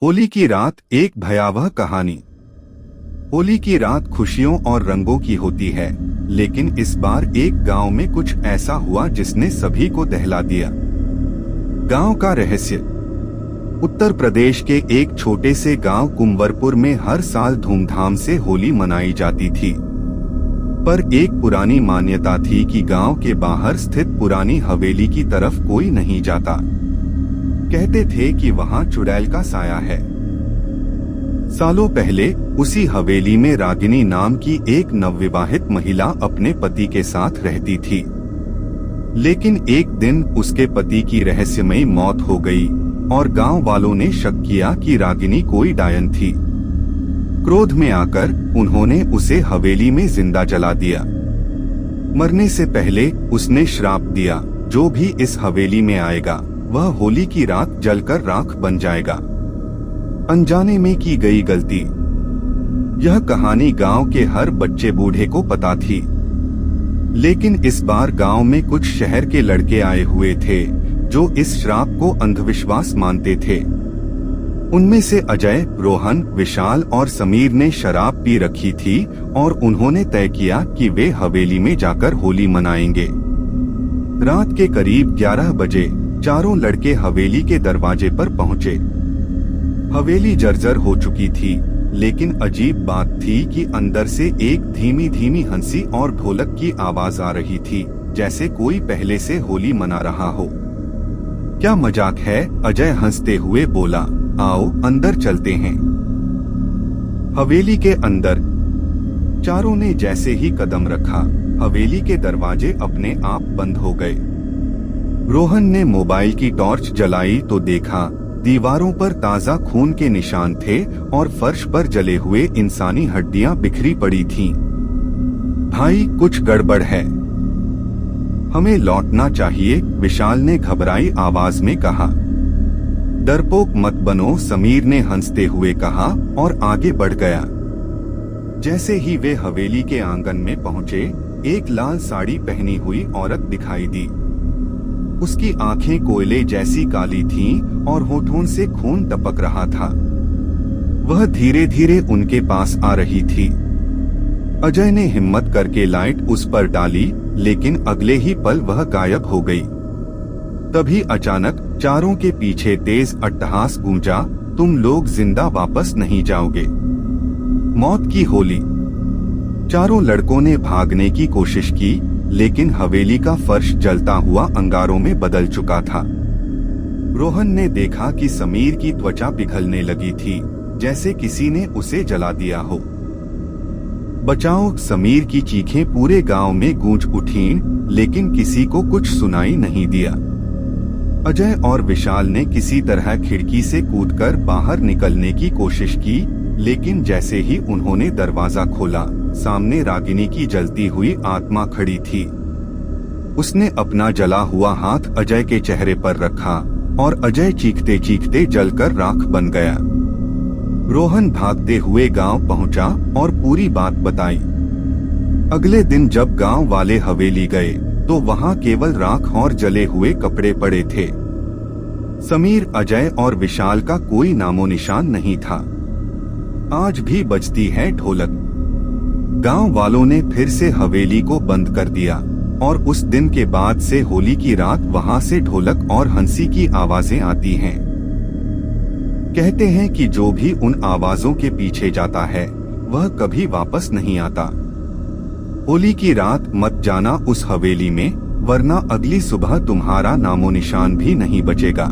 होली की रात एक भयावह कहानी। होली की रात खुशियों और रंगों की होती है, लेकिन इस बार एक गांव में कुछ ऐसा हुआ जिसने सभी को दहला दिया। गांव का रहस्य। उत्तर प्रदेश के एक छोटे से गांव कुंवरपुर में हर साल धूमधाम से होली मनाई जाती थी। पर एक पुरानी मान्यता थी कि गांव के बाहर स्थित पुरानी हवेली की तरफ कोई नहीं जाता। कहते थे कि वहां चुड़ैल का साया है। सालों पहले उसी हवेली में रागिनी नाम की एक नवविवाहित महिला अपने पति के साथ रहती थी। लेकिन एक दिन उसके पति की रहस्यमयी मौत हो गई और गांव वालों ने शक किया कि रागिनी कोई डायन थी। क्रोध में आकर उन्होंने उसे हवेली में जिंदा जला दिया। मरने से पहले उसने श्राप दिया, जो भी इस हवेली में आएगा वह होली की रात जलकर राख बन जाएगा। अनजाने में की गई गलती। यह कहानी गांव के हर बच्चे बूढ़े को पता थी। लेकिन इस बार गांव में कुछ शहर के लड़के आए हुए थे जो इस श्राप को अंधविश्वास मानते थे। उनमें से अजय, रोहन, विशाल और समीर ने शराब पी रखी थी और उन्होंने तय किया कि वे हवेली में जाकर होली मनाएंगे। रात के करीब 11 बजे चारों लड़के हवेली के दरवाजे पर पहुंचे। हवेली जर्जर हो चुकी थी, लेकिन अजीब बात थी कि अंदर से एक धीमी धीमी हंसी और ढोलक की आवाज आ रही थी, जैसे कोई पहले से होली मना रहा हो। क्या मजाक है? अजय हंसते हुए बोला। आओ अंदर चलते हैं। हवेली के अंदर चारों ने जैसे ही कदम रखा, हवेली के दरवाजे अपने आप बंद हो गए। रोहन ने मोबाइल की टॉर्च जलाई तो देखा दीवारों पर ताजा खून के निशान थे और फर्श पर जले हुए इंसानी हड्डियां बिखरी पड़ी थीं। भाई, कुछ गड़बड़ है, हमें लौटना चाहिए, विशाल ने घबराई आवाज में कहा। डरपोक मत बनो, समीर ने हंसते हुए कहा और आगे बढ़ गया। जैसे ही वे हवेली के आंगन में पहुंचे, एक लाल साड़ी पहनी हुई औरत दिखाई दी। उसकी आंखें कोयले जैसी काली थीं और होठों से खून टपक रहा था। वह धीरे धीरे उनके पास आ रही थी। अजय ने हिम्मत करके लाइट उस पर डाली, लेकिन अगले ही पल वह गायब हो गई। तभी अचानक चारों के पीछे तेज अट्टहास गूंजा, तुम लोग जिंदा वापस नहीं जाओगे। मौत की होली। चारों लड़कों ने भागने की कोशिश की, लेकिन हवेली का फर्श जलता हुआ अंगारों में बदल चुका था। रोहन ने देखा कि समीर की त्वचा पिघलने लगी थी, जैसे किसी ने उसे जला दिया हो। बचाओ! समीर की चीखें पूरे गांव में गूंज उठीं, लेकिन किसी को कुछ सुनाई नहीं दिया। अजय और विशाल ने किसी तरह खिड़की से कूदकर बाहर निकलने की कोशिश की, लेकिन जैसे ही उन्होंने दरवाजा खोला, सामने रागिनी की जलती हुई आत्मा खड़ी थी। उसने अपना जला हुआ हाथ अजय के चेहरे पर रखा और अजय चीखते चीखते जलकर राख बन गया। रोहन भागते हुए गांव पहुंचा और पूरी बात बताई। अगले दिन जब गांव वाले हवेली गए तो वहां केवल राख और जले हुए कपड़े पड़े थे। समीर, अजय और विशाल का कोई नामो निशान नहीं था। आज भी बजती है ढोलक। गांव वालों ने फिर से हवेली को बंद कर दिया और उस दिन के बाद से होली की रात वहां से ढोलक और हंसी की आवाजें आती हैं। कहते हैं कि जो भी उन आवाजों के पीछे जाता है वह कभी वापस नहीं आता। होली की रात मत जाना उस हवेली में, वरना अगली सुबह तुम्हारा नामो निशान भी नहीं बचेगा।